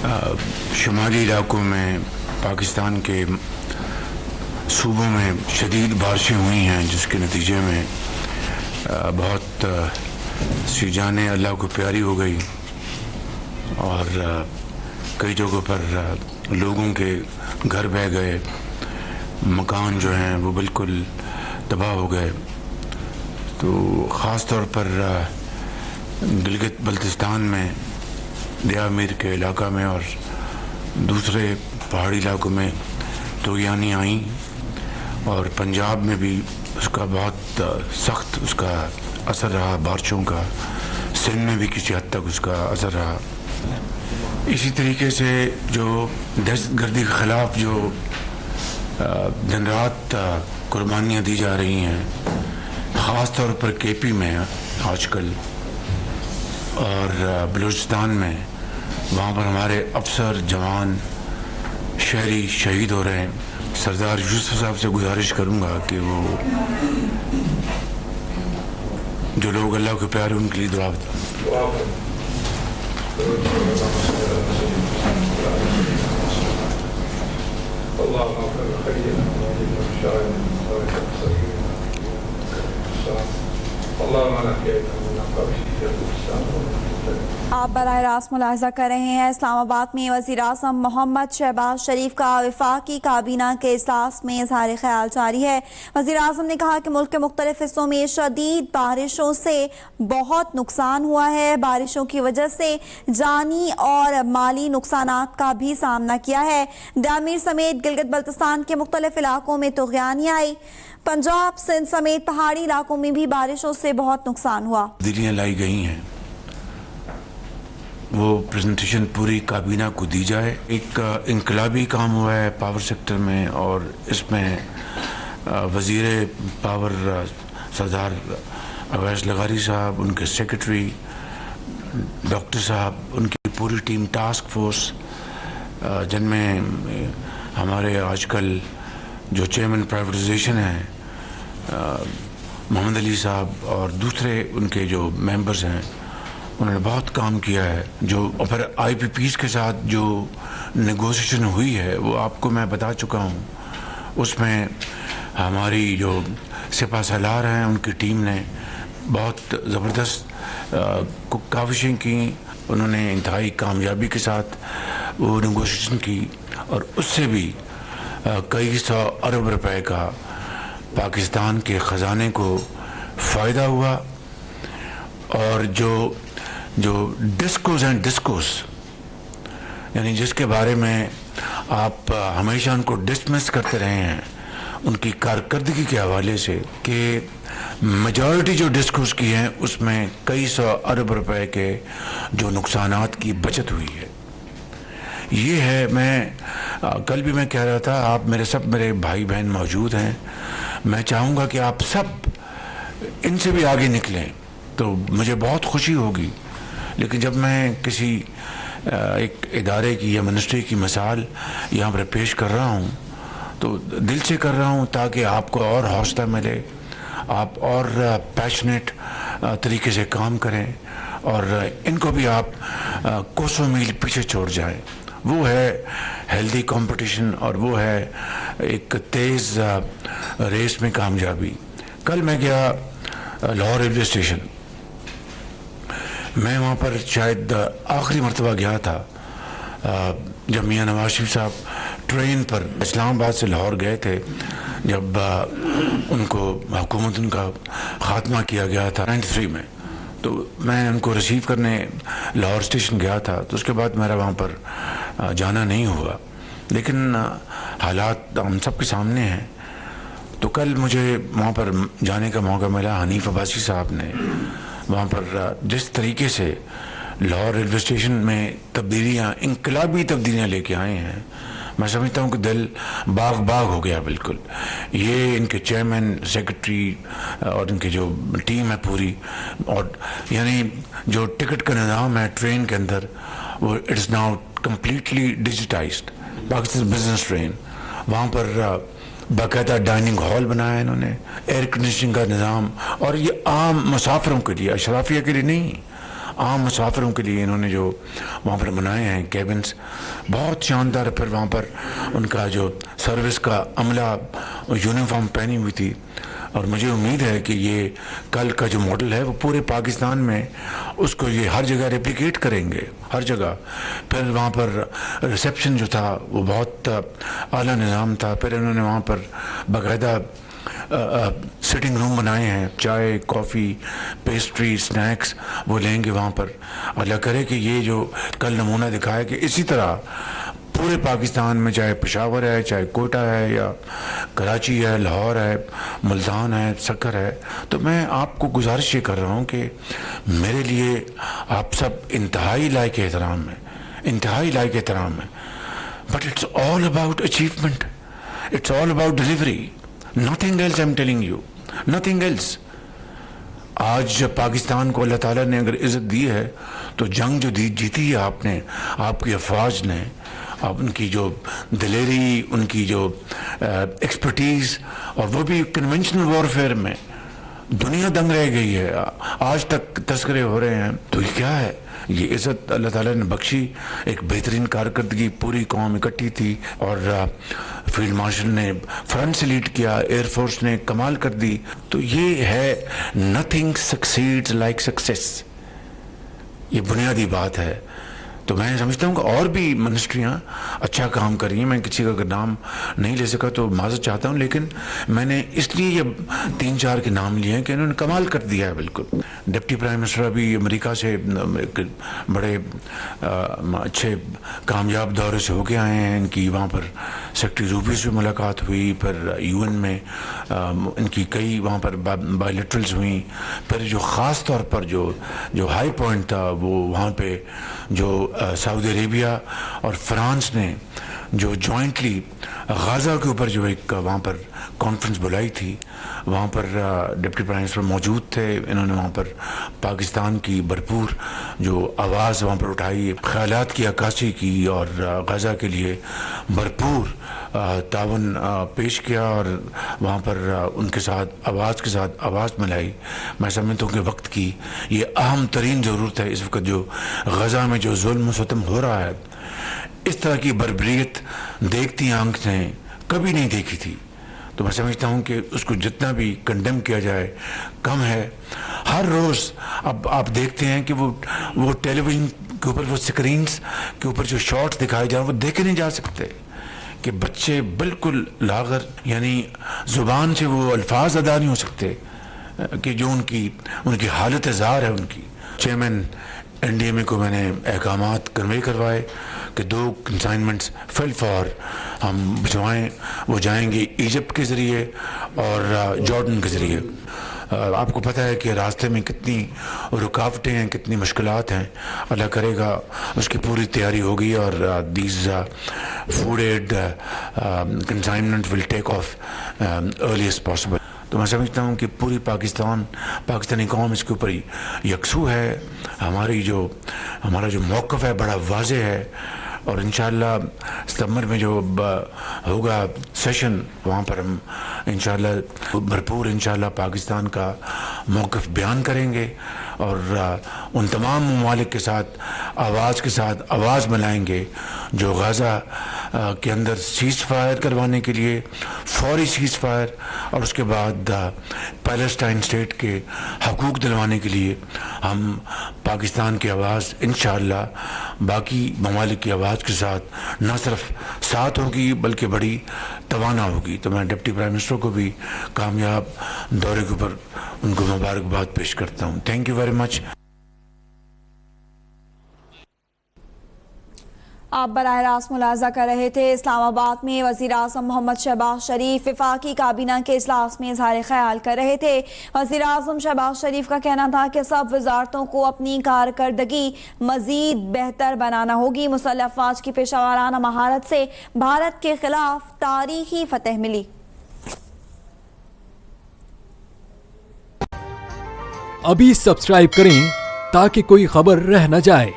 شمالی علاقوں میں پاکستان کے صوبوں میں شدید بارشیں ہوئی ہیں، جس کے نتیجے میں بہت سی جانیں اللہ کو پیاری ہو گئی اور کئی جگہوں پر لوگوں کے گھر بہہ گئے، مکان جو ہیں وہ بالکل تباہ ہو گئے۔ تو خاص طور پر گلگت بلتستان میں دیا میر کے علاقہ میں اور دوسرے پہاڑی علاقوں میں طوفانیں آئیں، اور پنجاب میں بھی اس کا بہت سخت اس کا اثر رہا بارشوں کا، سندھ میں بھی کسی حد تک اس کا اثر رہا۔ اسی طریقے سے جو دہشت گردی کے خلاف جو دن رات قربانیاں دی جا رہی ہیں، خاص طور پر کے پی میں آج کل اور بلوچستان میں، وہاں پر ہمارے افسر جوان شہری شہید ہو رہے ہیں۔ سردار یوسف صاحب سے گزارش کروں گا کہ وہ جو لوگ اللہ کے پیارے ان کے لیے دعا آپ براہ راست ملاحظہ کر رہے ہیں اسلام آباد میں وزیر اعظم محمد شہباز شریف کا وفاقی کابینہ کے اجلاس میں اظہار خیال جاری ہے۔ وزیر اعظم نے کہا کہ ملک کے مختلف حصوں میں شدید بارشوں سے بہت نقصان ہوا ہے، بارشوں کی وجہ سے جانی اور مالی نقصانات کا بھی سامنا کیا ہے۔ دامیر سمیت گلگت بلتستان کے مختلف علاقوں میں طوفانیں آئی، پنجاب سندھ سمیت پہاڑی علاقوں میں بھی بارشوں سے بہت نقصان ہوا۔ تبدیلیاں لائی گئی ہیں، وہ پریزنٹیشن پوری کابینہ کو دی جائے۔ ایک انقلابی کام ہوا ہے پاور سیکٹر میں، اور اس میں وزیر پاور سردار اویس لغاری صاحب، ان کے سیکرٹری ڈاکٹر صاحب، ان کی پوری ٹیم، ٹاسک فورس، جن میں ہمارے آج کل جو چیئرمین پرائیویٹائزیشن ہیں محمد علی صاحب، اور دوسرے ان کے جو ممبرز ہیں، انہوں نے بہت کام کیا ہے۔ جو پھر آئی پی پیز کے ساتھ جو نیگوسیشن ہوئی ہے وہ آپ کو میں بتا چکا ہوں۔ اس میں ہماری جو سپہ سالار ہیں، ان کی ٹیم نے بہت زبردست کاوشیں کی، انہوں نے انتہائی کامیابی کے ساتھ وہ نیگوسیشن کی، اور اس سے بھی کئی سو ارب روپے کا پاکستان کے خزانے کو فائدہ ہوا۔ اور جو ڈسکوز اینڈ ڈسکوز، یعنی جس کے بارے میں آپ ہمیشہ ان کو ڈسمس کرتے رہے ہیں ان کی کارکردگی کے حوالے سے، کہ میجورٹی جو ڈسکوز کی ہیں اس میں کئی سو ارب روپے کے جو نقصانات کی بچت ہوئی ہے۔ یہ ہے، میں کل بھی میں کہہ رہا تھا، آپ میرے بھائی بہن موجود ہیں، میں چاہوں گا کہ آپ سب ان سے بھی آگے نکلیں تو مجھے بہت خوشی ہوگی۔ لیکن جب میں کسی ایک ادارے کی یا منسٹری کی مثال یہاں پر پیش کر رہا ہوں تو دل سے کر رہا ہوں، تاکہ آپ کو اور حوصلہ ملے، آپ اور پیشنیٹ طریقے سے کام کریں، اور ان کو بھی آپ کوسوں میل پیچھے چھوڑ جائیں۔ وہ ہے ہیلدی کمپٹیشن، اور وہ ہے ایک تیز ریس میں کامیابی۔ کل میں گیا لاہور ریلوے اسٹیشن، میں وہاں پر شاید آخری مرتبہ گیا تھا جب میاں نواز شریف صاحب ٹرین پر اسلام آباد سے لاہور گئے تھے، جب ان کو حکومت ان کا خاتمہ کیا گیا تھا 93 میں، تو میں ان کو ریسیو کرنے لاہور اسٹیشن گیا تھا۔ تو اس کے بعد میرا وہاں پر جانا نہیں ہوا، لیکن حالات ہم سب کے سامنے ہیں۔ تو کل مجھے وہاں پر جانے کا موقع ملا۔ حنیف عباسی صاحب نے وہاں پر جس طریقے سے لاہور ریلوے اسٹیشن میں تبدیلیاں، انقلابی تبدیلیاں لے کے آئے ہیں، میں سمجھتا ہوں کہ دل باغ ہو گیا بالکل۔ یہ ان کے چیئرمین، سیکرٹری اور ان کی جو ٹیم ہے پوری، اور یعنی جو ٹکٹ کا نظام ہے ٹرین کے اندر، وہ it's now completely digitized. Pakistan business train, وہاں پر باقاعدہ ڈائننگ ہال بنایا ہے انہوں نے، ایئر کنڈیشننگ کا نظام، اور یہ عام مسافروں کے لیے، اشرافیہ کے لیے نہیں، आम मुसाफिरों के लिए इन्होंने जो वहाँ पर बनाए हैं कैबिन्स, बहुत शानदार। फिर वहाँ पर उनका जो सर्विस का अमला यूनिफॉर्म पहनी हुई थी, और मुझे उम्मीद है कि ये कल का जो मॉडल है वो पूरे पाकिस्तान में उसको ये हर जगह रेप्लिकेट करेंगे, हर जगह। फिर वहाँ पर रिसेप्शन जो था वो बहुत आला निज़ाम था। फिर इन्होंने वहाँ पर बाकायदा सिटिंग रूम बनाए हैं, चाय कॉफ़ी पेस्ट्री स्नैक्स वो लेंगे वहाँ पर। अल्लाह करे कि ये जो कल नमूना दिखाया कि इसी तरह पूरे पाकिस्तान में, चाहे पेशावर है, चाहे कोयटा है, या कराची है, लाहौर है, मुल्तान है, सक्कर है, तो मैं आपको गुजारिश ये कर रहा हूँ कि मेरे लिए आप सब इंतहाई लायक एहतराम है, इंतहाई लायक एहतराम है। But it's all about achievement, it's all about delivery, nothing else. I am telling you, nothing else. आज पाकिस्तान को अल्लाह ताला ने अगर इज़्ज़त दी है तो जंग जो जीती है आपने, आपकी अफवाज ने, आप उनकी जो दिलेरी, उनकी जो एक्सपर्टीज़, और वो भी कन्वेंशनल वॉरफेयर में, दुनिया दंग रह गई है। आज तक तस्करे हो रहे हैं। तो ये क्या है? ये इज़्ज़त अल्लाह ताला ने बख्शी, एक बेहतरीन कारकर्दगी, पूरी कौम इकट्ठी थी, और फील्ड मार्शल ने फ्रंट से लीड किया, एयरफोर्स ने कमाल कर दी। तो ये है नथिंग सक्सीड्स लाइक सक्सेस, ये बुनियादी बात है। तो मैं समझता हूँ कि और भी मिनिस्ट्रियाँ अच्छा काम कर रही हैं। मैं किसी का अगर नाम नहीं ले सका तो माज़रत चाहता हूँ, लेकिन मैंने इसलिए ये 3-4 के नाम लिए हैं कि इन्होंने कमाल कर दिया है बिल्कुल। डिप्टी प्राइम मिनिस्टर अभी अमेरिका से बड़े अच्छे कामयाब दौरे से होके आए हैं। इनकी वहाँ पर सेक्रेटरी रूबी से मुलाकात हुई, फिर यूएन में इनकी कई वहाँ पर बायलैटरल्स हुई। फिर जो ख़ास तौर पर जो हाई पॉइंट था वो वहाँ पे जो सऊदी अरेबिया और फ्रांस ने जो जॉइंटली गाज़ा के ऊपर जो एक वहाँ पर कॉन्फ्रेंस बुलाई थी, वहाँ पर डिप्टी प्राइम मिनिस्टर मौजूद थे। इन्होंने वहाँ पर पाकिस्तान की भरपूर जो आवाज़ वहाँ पर उठाई, ख्यालात की अक्कासी की, और गाज़ा के लिए भरपूर तावन पेश किया, और वहाँ पर उनके साथ आवाज़ के साथ आवाज़ मिलाई। मैं समझता हूँ कि वक्त की ये अहम तरीन ज़रूरत है इस वक्त, जो गाज़ा में जो जुल्म सितम हो रहा है। इस तरह की बर्बरियत देखती आंख ने कभी नहीं देखी थी। तो मैं समझता हूँ कि उसको जितना भी कंडेम किया जाए कम है। हर रोज़ अब आप देखते हैं कि वो टेलीविज़न के ऊपर, वो स्क्रीन्स के ऊपर जो शॉट्स दिखाए जा रहे हैं वो देखे नहीं जा सकते, कि बच्चे बिल्कुल लागर, यानी ज़ुबान से वो अल्फाज अदा नहीं हो सकते कि जो उनकी हालत ज़ार है उनकी। चेयरमैन एनडीएमए को मैंने अहकामात कन्वे करवाए कि 2 कंसाइनमेंट्स फिल फॉर हम भिजवाएँ। वो जाएंगे इजिप्ट के ज़रिए और जॉर्डन के ज़रिए। आपको पता है कि रास्ते में कितनी रुकावटें हैं, कितनी मुश्किलात हैं। अल्लाह करेगा उसकी पूरी तैयारी होगी, और these food aid consignment will take off earliest possible. तो मैं समझता हूँ कि पूरी पाकिस्तानी कौम इसके ऊपर यकसू है। हमारा जो मौक़िफ़ है बड़ा वाज़ेह है, और इंशाअल्लाह सितंबर में जो होगा सेशन, वहाँ पर हम इंशाअल्लाह भरपूर इंशाअल्लाह पाकिस्तान का मौक़िफ़ बयान करेंगे, और उन तमाम ममालिक के साथ आवाज़ मिलाएंगे जो गाज़ा के अंदर सीज़ फायर करवाने के लिए, फौरी सीज़ फायर, और उसके बाद पैलेस्टाइन स्टेट के हकूक़ दिलवाने के लिए हम पाकिस्तान की आवाज़ इंशाअल्लाह बाकी ममालिक की आवाज़ के साथ न सिर्फ साथ होगी बल्कि बड़ी तवाना होगी। तो मैं डिप्टी प्राइम मिनिस्टर को भी कामयाब दौरे के ऊपर उनको मुबारकबाद पेश करता हूँ। Thank you very much. आप बराह रास्त मुलाजा कर रहे थे। इस्लामाबाद में वज़ीर आज़म मोहम्मद शहबाज शरीफ वफाकी काबीना के इजलास में इज़हार ख्याल कर रहे थे। वज़ीर आज़म शहबाज शरीफ का कहना था कि सब वजारतों को अपनी कारकर्दगी मज़ीद बेहतर बनाना होगी। मुसल्लह अफ़वाज की पेशावराना महारत से भारत के खिलाफ तारीखी फतह मिली। अभी सब्सक्राइब करें ताकि कोई खबर रह न जाए।